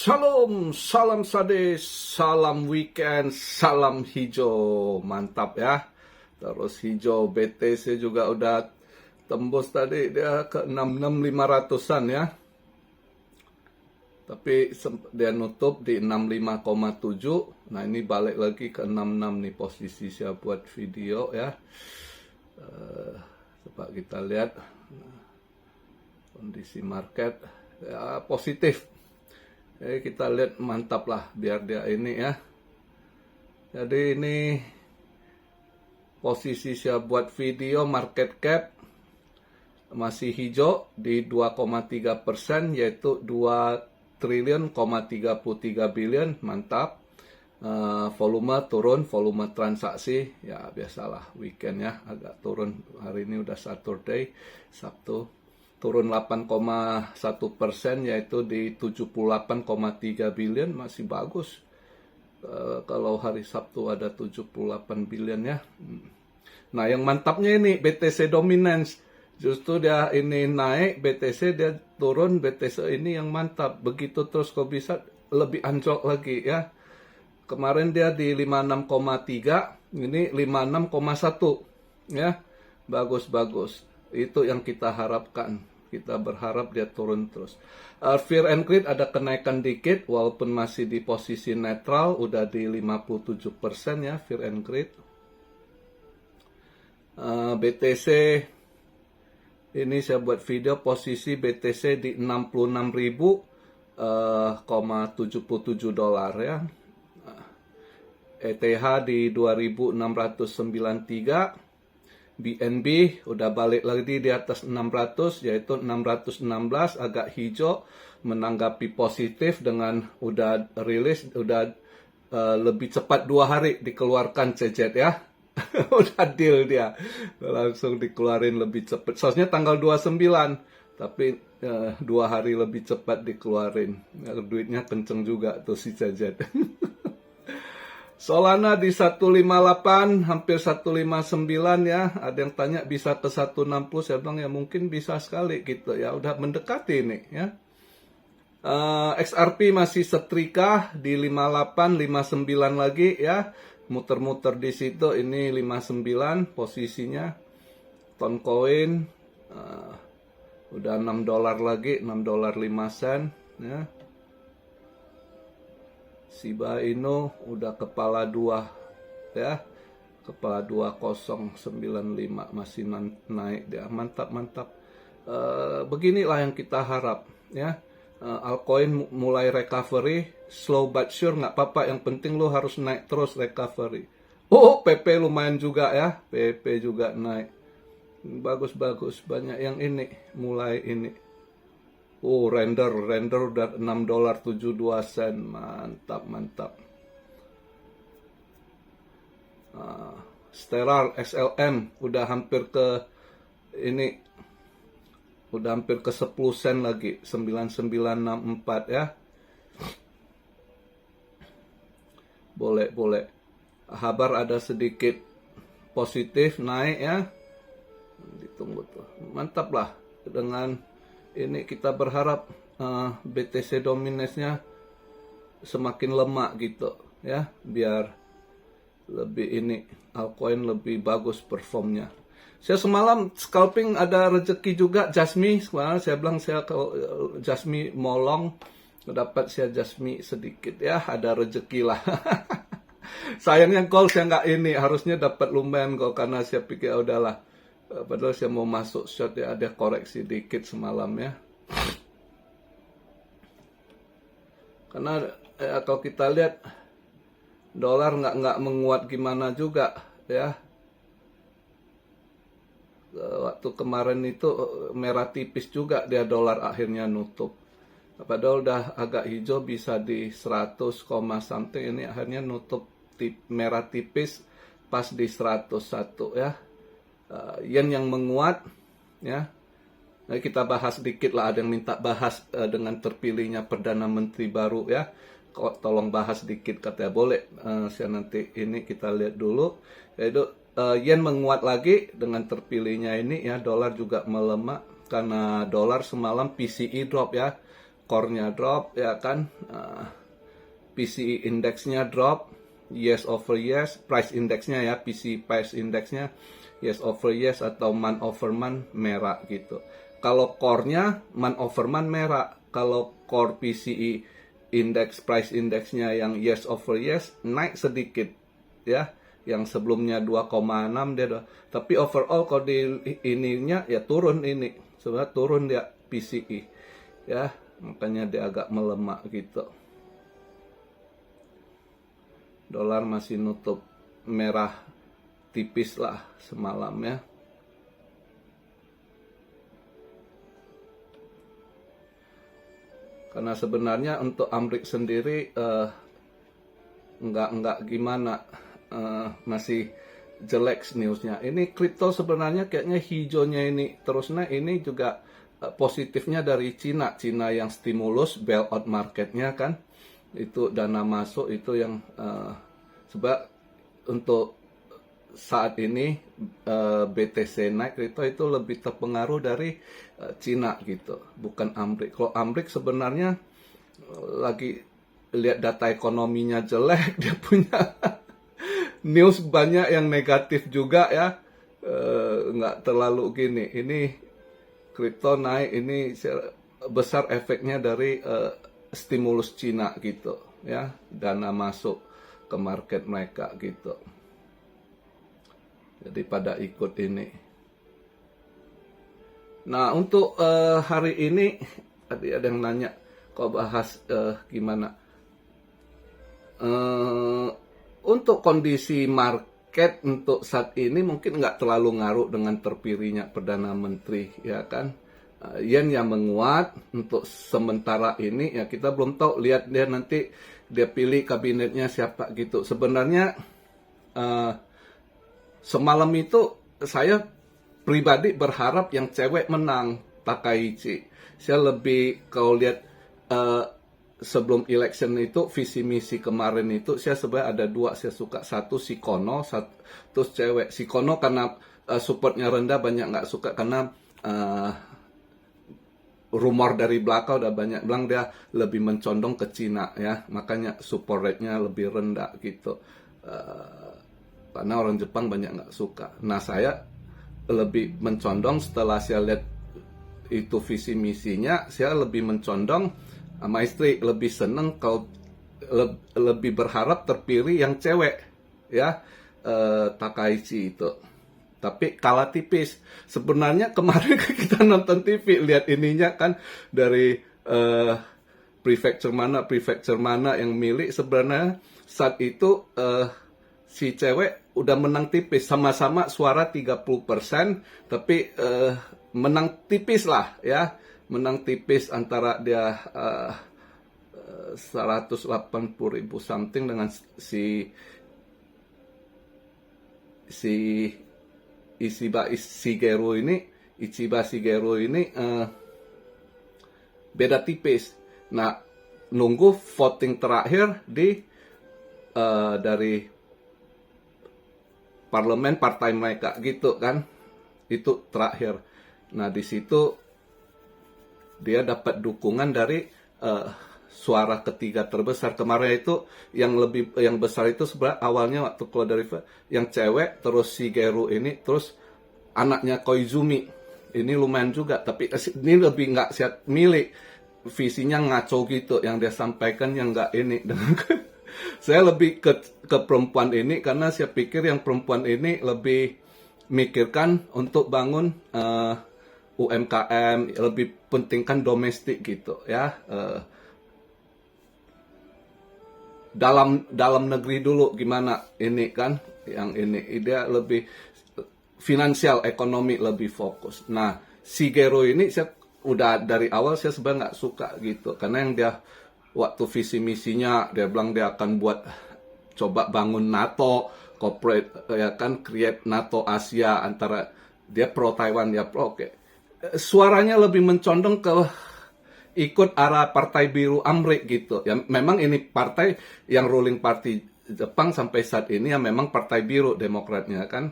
Shalom, salam sade, salam weekend, salam hijau, mantap ya. Terus hijau BTC juga udah tembus tadi, dia ke 66.500-an ya. Tapi dia nutup di 65,7. Nah ini balik lagi ke 66 nih posisi saya buat video ya. Coba kita lihat kondisi market ya, positif. Kita lihat mantap lah biar dia ini ya. Jadi ini posisi saya buat video market cap masih hijau di 2,3%, yaitu 2 triliun, 33 billion, mantap. Volume turun, volume transaksi ya biasalah weekend ya agak turun. Hari ini udah Saturday, Sabtu. Turun 8,1%, yaitu di 78,3 billion, masih bagus. Kalau hari Sabtu ada 78 billion ya. Nah yang mantapnya ini BTC dominance. Justru dia ini naik, BTC dia turun, BTC ini yang mantap. Begitu terus kok bisa lebih anjlok lagi ya. Kemarin dia di 56,3, ini 56,1 ya. Bagus-bagus. Itu yang kita harapkan. Kita berharap dia turun terus. Fear and Greed ada kenaikan dikit, walaupun masih di posisi netral, udah di 57% ya Fear and Greed. BTC, ini saya buat video posisi BTC di 66.000,77 dolar ya. ETH di 2.693. BNB udah balik lagi di atas 600, yaitu 616, agak hijau, menanggapi positif dengan udah rilis, udah lebih cepat 2 hari dikeluarkan CZ ya. Udah deal dia, langsung dikeluarin lebih cepat. Seharusnya tanggal 29, tapi 2 hari lebih cepat dikeluarin. Duitnya kenceng juga tuh si CZ. Solana di 158, hampir 159 ya. Ada yang tanya bisa ke 160, saya bilang ya mungkin bisa sekali gitu ya. Udah mendekati nih ya. XRP masih setrika di 58, 59 lagi ya. Muter-muter di situ, ini 59 posisinya. Toncoin udah 6 dolar lagi, 6 dolar 5 sen ya. Shiba Inu udah kepala 2 ya, kepala 2095 masih naik dia, mantap. Beginilah yang kita harap ya. Altcoin mulai recovery, slow but sure, nggak apa-apa, yang penting lo harus naik terus recovery. PP lumayan juga ya, PP juga naik, bagus, banyak yang ini mulai ini. Render udah 6 dolar 72 sen, mantap. Stellar SLM udah hampir ke ini, udah hampir ke 10 sen lagi, 9964 ya. Boleh. Habar ada sedikit positif naik ya. Ditunggu tuh, mantap lah. Dengan ini kita berharap BTC dominance-nya semakin lemah gitu ya, biar lebih ini altcoin lebih bagus performnya. Saya semalam scalping ada rezeki juga Jasmine. Semalam saya bilang saya kalau Jasmine molong, dapat saya Jasmine sedikit ya, ada rezeki lah. Sayangnya call saya nggak ini, harusnya dapat lumayan kok, karena saya pikir udahlah. Padahal saya mau masuk short ya, ada koreksi dikit semalam ya. Karena kalau kita lihat dolar nggak menguat gimana juga ya. Waktu kemarin itu merah tipis juga dia, dolar akhirnya nutup. Padahal udah agak hijau, bisa di 100, something, ini akhirnya nutup merah tipis pas di 101 ya. Yen yang menguat ya. Nah, kita bahas dikit lah, ada yang minta bahas dengan terpilihnya Perdana Menteri baru ya. Tolong bahas dikit katanya, boleh. Saya nanti ini kita lihat dulu. Yaitu yen menguat lagi dengan terpilihnya ini ya, dolar juga melemah karena dolar semalam PCE drop ya. core-nya drop, ya kan, PCE indeksnya drop, yes over yes, price indeksnya ya, PCE price indeksnya yes over yes atau month over month merah gitu. Kalau core-nya month over month merah, kalau core PCE index price indeksnya yang yes over yes naik sedikit ya, yang sebelumnya 2,6 dia tapi overall kalau di ininya ya turun, ini sebenarnya turun dia PCE ya, makanya dia agak melemah gitu. Dolar masih nutup merah tipis lah semalam ya. Karena sebenarnya untuk Amrik sendiri nggak gimana, masih jelek newsnya. Ini kripto sebenarnya kayaknya hijaunya ini terus naik, ini juga positifnya dari Cina yang stimulus bailout marketnya kan, itu dana masuk itu yang sebab untuk saat ini BTC naik itu lebih terpengaruh dari Cina gitu, bukan Amrik. Kalau Amrik sebenarnya lagi lihat data ekonominya jelek, dia punya news banyak yang negatif juga ya, nggak terlalu gini. Ini kripto naik ini besar efeknya dari stimulus Cina gitu ya, dana masuk ke market mereka gitu. Jadi pada ikut ini. Nah untuk hari ini tadi ada yang nanya kok bahas gimana untuk kondisi market untuk saat ini mungkin nggak terlalu ngaruh dengan terpilihnya Perdana Menteri ya kan. Yen yang menguat untuk sementara ini ya, kita belum tahu, lihat dia nanti dia pilih kabinetnya siapa gitu. Sebenarnya semalam itu saya pribadi berharap yang cewek menang, Takaichi. Saya lebih kalau lihat sebelum election itu visi misi kemarin itu saya sebenarnya ada dua saya suka, satu si Kono, satu cewek. Si Kono karena supportnya rendah banyak nggak suka karena rumor dari belakang udah banyak bilang dia lebih mencondong ke Cina ya, makanya support rate-nya lebih rendah gitu. Karena orang Jepang banyak nggak suka. Nah saya lebih mencondong setelah saya lihat itu visi misinya, saya lebih mencondong sama istri lebih seneng kalau lebih berharap terpilih yang cewek ya, Takaichi itu. Tapi kalah tipis. Sebenarnya kemarin kita nonton TV lihat ininya kan dari prefecture mana yang milik, sebenarnya saat itu si cewek udah menang tipis, sama-sama suara 30%, tapi menang tipis lah ya, menang tipis antara dia 180.000 something dengan si Ichiba Shigeru ini beda tipis. Nah, nunggu voting terakhir dari parlemen partai mereka gitu kan. Itu terakhir. Nah, di situ dia dapat dukungan dari suara ketiga terbesar. Kemarin itu yang besar itu sebenarnya awalnya waktu keluar dari yang cewek, terus Shigeru ini, terus anaknya Koizumi ini lumayan juga, tapi ini lebih nggak siap milih, visinya ngaco gitu yang dia sampaikan, yang nggak ini. Saya lebih ke perempuan ini karena saya pikir yang perempuan ini lebih mikirkan untuk bangun UMKM, lebih pentingkan domestik gitu ya. Dalam negeri dulu gimana ini kan, yang ini dia lebih finansial ekonomi lebih fokus. Nah Shigeru ini saya udah dari awal saya sebenarnya nggak suka gitu, karena yang dia waktu visi misinya dia bilang dia akan buat coba bangun NATO corporate ya kan, create NATO Asia, antara dia pro Taiwan ya pro suaranya lebih mencondong ke ikut arah partai biru Amrik gitu ya. Memang ini partai yang ruling party Jepang sampai saat ini ya, memang partai biru Demokratnya kan,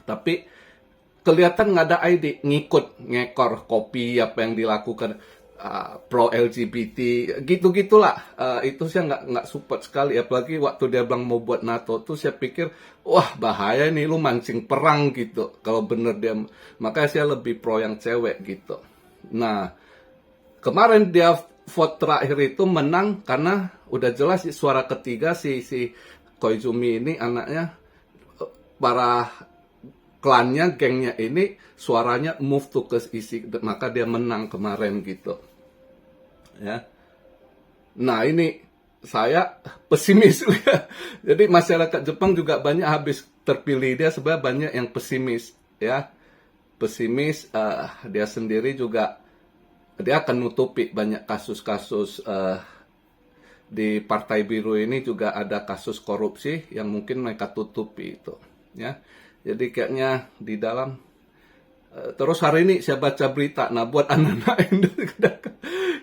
tapi kelihatan nggak ada ide ngikut ngekor kopi apa yang dilakukan. pro LGBT gitu-gitulah. Itu saya nggak support sekali, apalagi waktu dia bilang mau buat NATO tuh saya pikir wah bahaya nih, lu mancing perang gitu kalau bener dia. Makanya saya lebih pro yang cewek gitu. Nah, kemarin dia vote terakhir itu menang karena udah jelas suara ketiga si Koizumi ini anaknya, para klannya, gengnya ini suaranya move to ke isi, maka dia menang kemarin gitu. Ya. Nah, ini saya pesimis. Jadi masyarakat Jepang juga banyak habis terpilih dia sebenarnya banyak yang pesimis ya. Pesimis, dia sendiri juga dia akan nutupi banyak kasus-kasus di Partai Biru ini juga ada kasus korupsi yang mungkin mereka tutupi itu ya. Jadi kayaknya di dalam terus hari ini saya baca berita, nah buat anak-anak Indonesia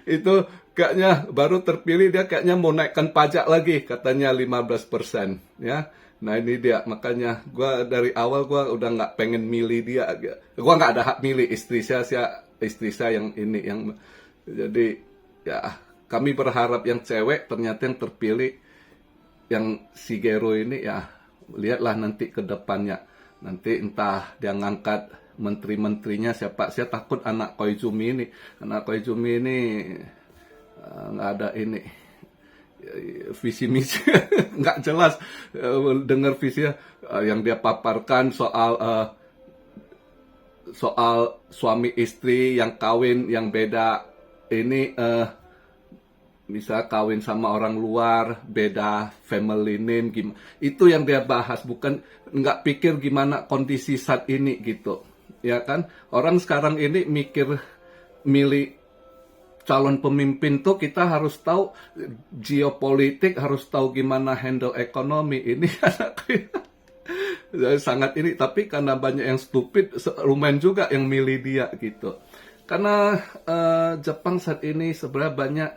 itu kayaknya baru terpilih dia kayaknya mau naikkan pajak lagi katanya 15% ya. Nah ini dia, makanya gue dari awal gue udah nggak pengen milih dia, gue nggak ada hak milih istri saya yang ini yang jadi ya kami berharap yang cewek, ternyata yang terpilih yang Shigeru ini ya lihatlah nanti ke depannya, nanti entah dia ngangkat menteri-menterinya siapa. Saya takut anak Koizumi ini nggak ada ini visi misi nggak jelas, dengar visinya yang dia paparkan soal suami istri yang kawin yang beda ini, bisa kawin sama orang luar, beda family name, gimana itu yang dia bahas, bukan nggak pikir gimana kondisi saat ini gitu ya kan. Orang sekarang ini mikir milih calon pemimpin tuh kita harus tahu geopolitik, harus tahu gimana handle ekonomi ini sangat ini, tapi karena banyak yang stupid lumayan juga yang milih dia gitu. Karena Jepang saat ini sebenarnya banyak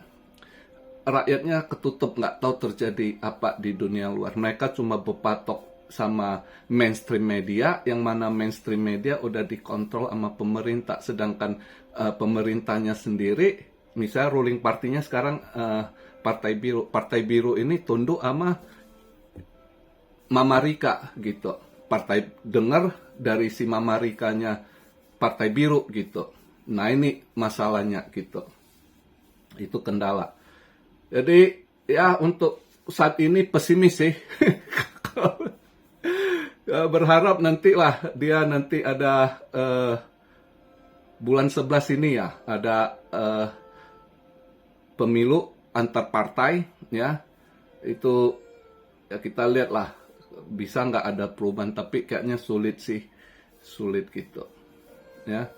rakyatnya ketutup, nggak tahu terjadi apa di dunia luar. Mereka cuma berpatok sama mainstream media, yang mana mainstream media udah dikontrol sama pemerintah, sedangkan pemerintahnya sendiri, misalnya ruling partinya sekarang Partai Biru ini tunduk sama Mama Rika gitu. Partai dengar dari si Mama Rikanya Partai Biru gitu. Nah ini masalahnya gitu. Itu kendala. Jadi ya untuk saat ini pesimis sih. Berharap nanti ada bulan 11 ini ya, ada pemilu antar partai ya. Itu ya kita lihat lah bisa nggak ada perubahan, tapi kayaknya sulit gitu ya.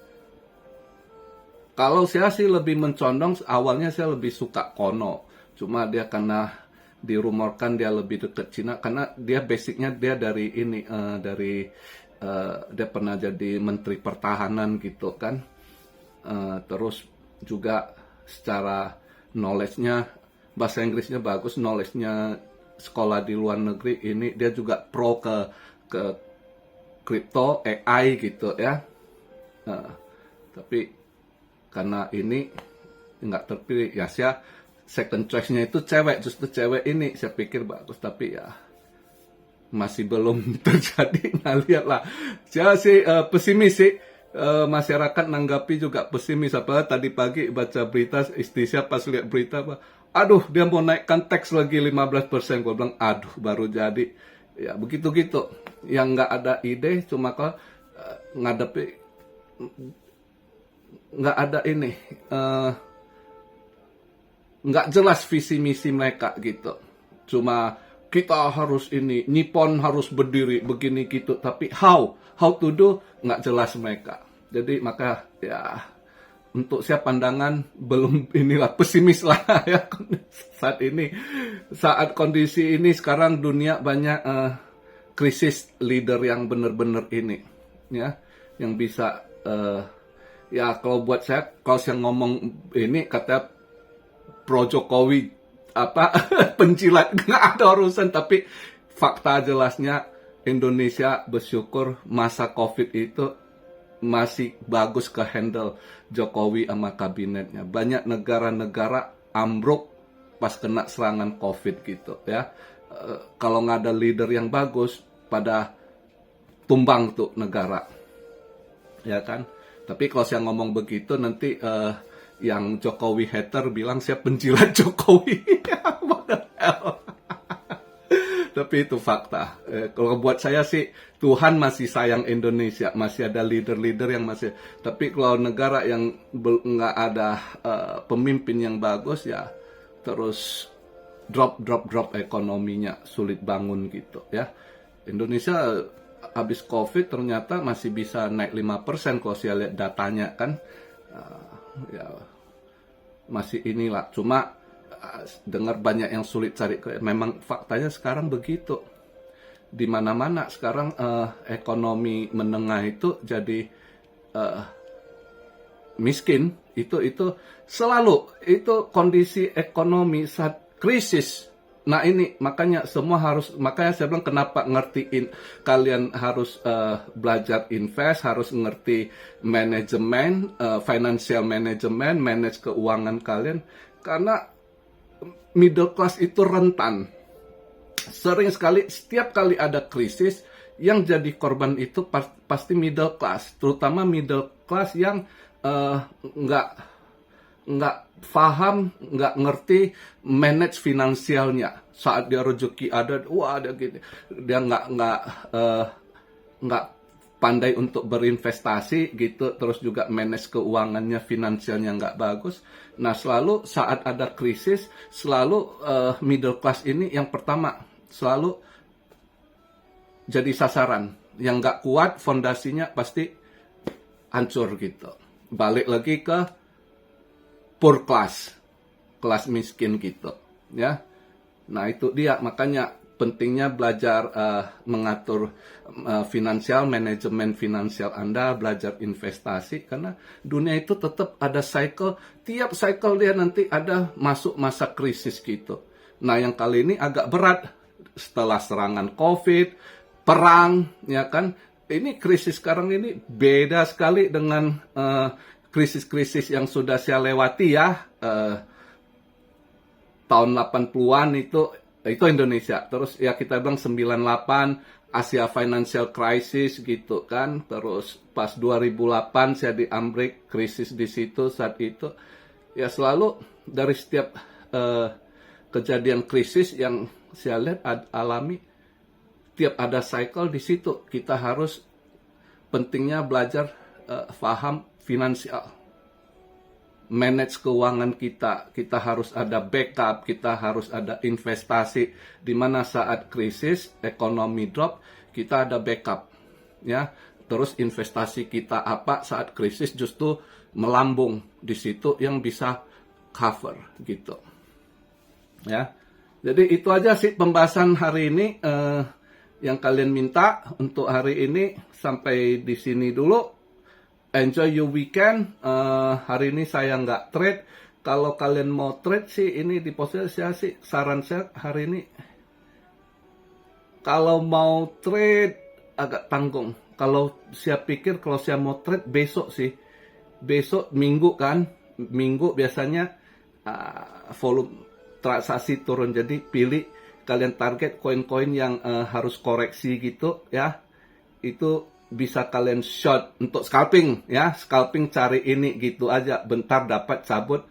Kalau saya sih lebih mencondong, awalnya saya lebih suka Kono, cuma dia karena dirumorkan dia lebih dekat Cina, karena dia basicnya dia dari ini dia pernah jadi menteri pertahanan gitu kan. Terus juga secara knowledge-nya, bahasa Inggrisnya bagus, knowledge-nya sekolah di luar negeri, ini dia juga pro ke kripto, AI gitu ya. Tapi karena ini nggak terpilih ya, saya second choice-nya itu cewek, justru cewek ini saya pikir bagus, tapi ya masih belum terjadi. Nah lihatlah, saya sih pesimis sih. Masyarakat nanggapi juga pesimis. Apa tadi pagi baca berita, istri saya pas lihat berita, aduh dia mau naikkan tax lagi 15%. Gue bilang aduh baru jadi. Ya begitu-gitu. Yang nggak ada ide, cuma kalau ngadepi nggak ada ini, nggak jelas visi misi mereka gitu. Cuma kita harus ini, Nippon harus berdiri begini gitu, tapi how to do nggak jelas mereka. Jadi maka ya untuk saya pandangan belum inilah, pesimis lah ya saat ini, saat kondisi ini sekarang dunia banyak krisis leader yang benar-benar ini ya, yang bisa ya kalau buat saya, kalau saya ngomong ini kata pro Jokowi apa pencilat, nggak ada urusan, tapi fakta jelasnya Indonesia bersyukur masa COVID itu masih bagus ke handle Jokowi sama kabinetnya. Banyak negara-negara ambruk pas kena serangan COVID gitu ya. Kalau nggak ada leader yang bagus, pada tumbang tuh negara, ya kan. Tapi kalau saya ngomong begitu nanti yang Jokowi hater bilang saya penjilat Jokowi. What the hell? Tapi itu fakta. Kalau buat saya sih Tuhan masih sayang Indonesia, masih ada leader-leader yang masih. Tapi kalau negara yang nggak ada pemimpin yang bagus ya terus drop ekonominya, sulit bangun gitu ya. Indonesia habis COVID ternyata masih bisa naik 5% kalau saya lihat datanya kan. Ya masih inilah, cuma dengar banyak yang sulit cari, memang faktanya sekarang begitu. Di mana-mana sekarang ekonomi menengah itu jadi miskin, itu selalu itu kondisi ekonomi saat krisis. Nah ini makanya makanya saya bilang kenapa ngertiin kalian harus belajar invest, harus ngerti manajemen, financial management, manage keuangan kalian, karena middle class itu rentan. Sering sekali setiap kali ada krisis yang jadi korban itu pasti middle class, terutama middle class yang nggak paham, nggak ngerti manage finansialnya. Saat dia rezeki ada, wah ada gitu, dia nggak pandai untuk berinvestasi gitu, terus juga manage keuangannya, finansialnya nggak bagus. Nah selalu saat ada krisis, selalu middle class ini yang pertama selalu jadi sasaran. Yang nggak kuat fondasinya pasti hancur gitu. Balik lagi ke poor class, kelas miskin gitu, ya. Nah itu dia, makanya pentingnya belajar mengatur finansial, manajemen finansial Anda, belajar investasi, karena dunia itu tetap ada cycle, tiap cycle dia nanti ada masuk masa krisis gitu. Nah yang kali ini agak berat, setelah serangan COVID, perang, ya kan. Ini krisis sekarang ini beda sekali dengan krisis-krisis yang sudah saya lewati ya. Tahun 80-an itu Indonesia. Terus ya kita bilang 98 Asia Financial Crisis gitu kan. Terus pas 2008 saya di Amrik, krisis di situ saat itu. Ya selalu dari setiap kejadian krisis yang saya lihat alami, tiap ada cycle di situ kita harus pentingnya belajar paham finansial, manage keuangan kita harus ada backup, kita harus ada investasi, di mana saat krisis ekonomi drop kita ada backup, ya. Terus investasi kita apa saat krisis justru melambung, di situ yang bisa cover gitu, ya. Jadi itu aja sih pembahasan hari ini yang kalian minta untuk hari ini. Sampai di sini dulu. Enjoy your weekend. Hari ini saya nggak trade. Kalau kalian mau trade sih, ini di posisi saya sih, saran saya hari ini, kalau mau trade agak tanggung. Kalau saya pikir kalau saya mau trade besok sih, besok minggu kan, minggu biasanya volume transaksi turun, jadi pilih kalian target koin-koin yang harus koreksi gitu ya, itu bisa kalian short untuk scalping ya, scalping cari ini gitu aja, bentar dapat cabut.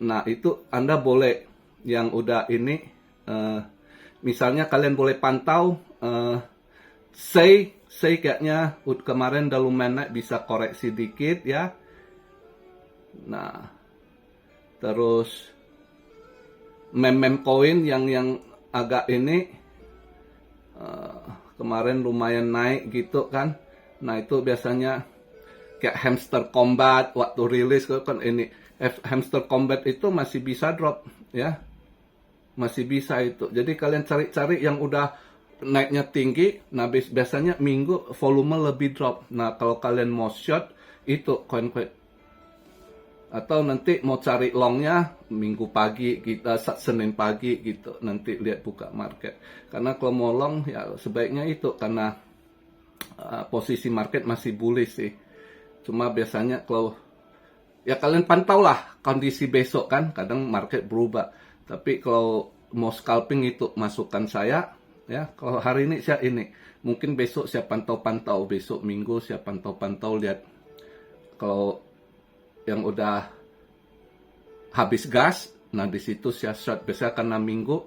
Nah itu Anda boleh yang udah ini, misalnya kalian boleh pantau say kayaknya kemarin udah lumayan naik, bisa koreksi dikit ya. Nah terus mem koin yang agak ini kemarin lumayan naik gitu kan. Nah itu biasanya kayak Hamster Combat waktu rilis kan, ini Hamster Combat itu masih bisa drop ya, masih bisa itu. Jadi kalian cari-cari yang udah naiknya tinggi. Nah biasanya minggu volume lebih drop. Nah kalau kalian mau short itu koin-koin, atau nanti mau cari longnya minggu pagi, kita Senin pagi gitu, nanti lihat buka market. Karena kalau mau long ya sebaiknya itu, karena posisi market masih bullish sih. Cuma biasanya kalau ya kalian pantau lah kondisi besok kan, kadang market berubah. Tapi kalau mau scalping itu masukan saya, ya kalau hari ini saya ini, mungkin besok saya pantau-pantau, besok minggu saya pantau-pantau lihat kalau yang udah habis gas, nah di situ saya short. Biasanya karena minggu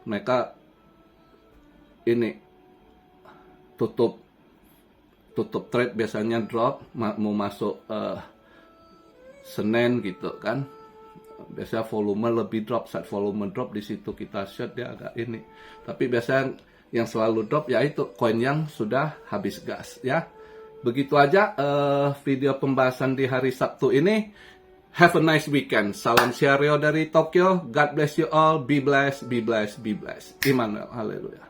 mereka ini tutup trade, biasanya drop, mau masuk Senin gitu kan, biasanya volume lebih drop. Saat volume drop di situ kita short, dia agak ini. Tapi biasanya yang selalu drop yaitu koin yang sudah habis gas ya. Begitu aja video pembahasan di hari Sabtu ini. Have a nice weekend. Salam Syario dari Tokyo. God bless you all. Be blessed, be blessed, be blessed. Immanuel. Haleluya.